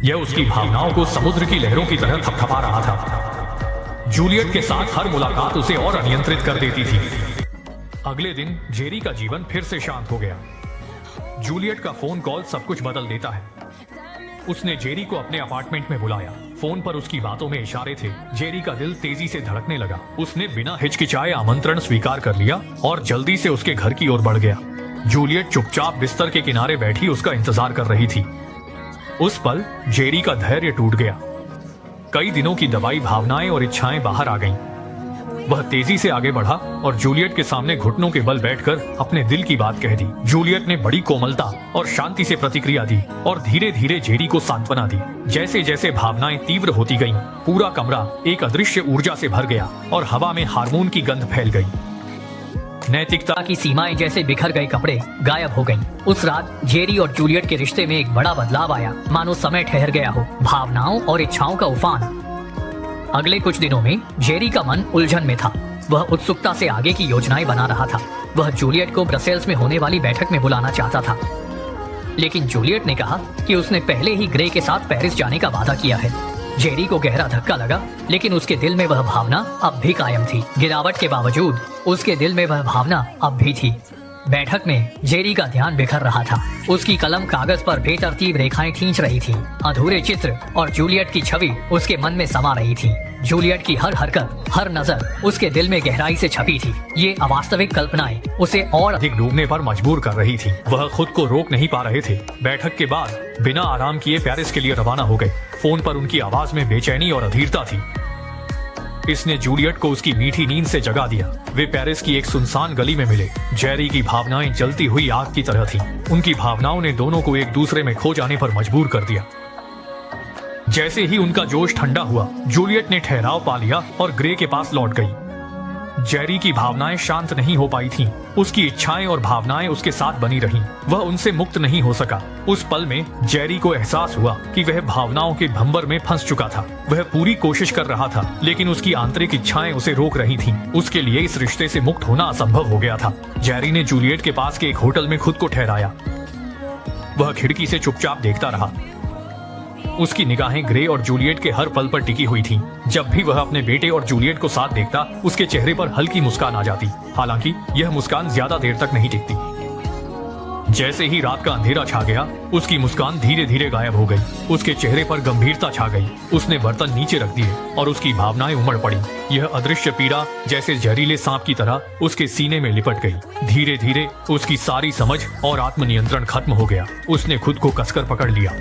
यह उसकी भावनाओं को समुद्र की लहरों की तरह थपथपा रहा था। जूलियट के साथ हर मुलाकात उसे और अनियंत्रित कर देती थी। अगले दिन जेरी का जीवन फिर से शांत हो गया। जूलियट का फोन कॉल सब कुछ बदल देता है। उसने जेरी को अपने अपार्टमेंट में बुलाया। फोन पर उसकी बातों में इशारे थे। जेरी का दिल तेजी से धड़कने लगा। उसने बिना हिचकिचाए आमंत्रण स्वीकार कर लिया और जल्दी से उसके घर की ओर बढ़ गया। जूलियट चुपचाप बिस्तर के किनारे बैठी उसका इंतजार कर रही थी। उस पल जेरी का धैर्य टूट गया। कई दिनों की दबाई भावनाएं और इच्छाएं बाहर आ गईं। वह तेजी से आगे बढ़ा और जूलियट के सामने घुटनों के बल बैठकर अपने दिल की बात कह दी। जूलियट ने बड़ी कोमलता और शांति से प्रतिक्रिया दी और धीरे धीरे जेरी को सांत्वना दी। जैसे जैसे भावनाएं तीव्र होती गईं, पूरा कमरा एक अदृश्य ऊर्जा से भर गया और हवा में हार्मोन की गंध फैल गई। नैतिकता की सीमाएं जैसे बिखर गए कपड़े गायब हो गईं। उस रात जेरी और जूलियट के रिश्ते में एक बड़ा बदलाव आया, मानो समय ठहर गया हो। भावनाओं और इच्छाओं का उफान। अगले कुछ दिनों में जेरी का मन उलझन में था। वह उत्सुकता से आगे की योजनाएं बना रहा था। वह जूलियट को ब्रसेल्स में होने वाली बैठक में बुलाना चाहता था, लेकिन जूलियट ने कहा कि उसने पहले ही ग्रे के साथ पेरिस जाने का वादा किया है। जेरी को गहरा धक्का लगा, लेकिन उसके दिल में वह भावना अब भी कायम थी। गिरावट के बावजूद उसके दिल में वह भावना अब भी थी। बैठक में जेरी का ध्यान बिखर रहा था। उसकी कलम कागज पर बेतरतीब रेखाएं खींच रही थी। अधूरे चित्र और जूलियट की छवि उसके मन में समा रही थी। जूलियट की हर हरकत, हर नजर उसके दिल में गहराई से छपी थी। ये अवास्तविक कल्पनाएं उसे और अधिक डूबने पर मजबूर कर रही थी। वह खुद को रोक नहीं पा रहे थे। बैठक के बाद बिना आराम किए पेरिस के लिए रवाना हो गए। फोन पर उनकी आवाज में बेचैनी और अधीरता थी। इसने जूलियट को उसकी मीठी नींद से जगा दिया। वे पेरिस की एक सुनसान गली में मिले। जेरी की भावनाएं जलती हुई आग की तरह थीं। उनकी भावनाओं ने दोनों को एक दूसरे में खो जाने पर मजबूर कर दिया। जैसे ही उनका जोश ठंडा हुआ, जूलियट ने ठहराव पा लिया और ग्रे के पास लौट गई। जेरी की भावनाएं शांत नहीं हो पाई थीं। उसकी इच्छाएं और भावनाएं उसके साथ बनी रहीं। वह उनसे मुक्त नहीं हो सका। उस पल में जेरी को एहसास हुआ कि वह भावनाओं के भंवर में फंस चुका था। वह पूरी कोशिश कर रहा था, लेकिन उसकी आंतरिक इच्छाएं उसे रोक रही थीं। उसके लिए इस रिश्ते से मुक्त होना असंभव हो गया था। जेरी ने जूलियट के पास के एक होटल में खुद को ठहराया। वह खिड़की से चुपचाप देखता रहा। उसकी निगाहें ग्रे और जूलियट के हर पल पर टिकी हुई थीं। जब भी वह अपने बेटे और जूलियट को साथ देखता, उसके चेहरे पर हल्की मुस्कान आ जाती। हालांकि यह मुस्कान ज्यादा देर तक नहीं टिकती। जैसे ही रात का अंधेरा छा गया, उसकी मुस्कान धीरे धीरे गायब हो गई। उसके चेहरे पर गंभीरता छा गई। उसने बर्तन नीचे रख दिए और उसकी भावनाएं उमड़ पड़ी। यह अदृश्य पीड़ा जैसे जहरीले सांप की तरह उसके सीने में लिपट गई। धीरे धीरे उसकी सारी समझ और आत्मनियंत्रण खत्म हो गया। उसने खुद को कसकर पकड़ लिया।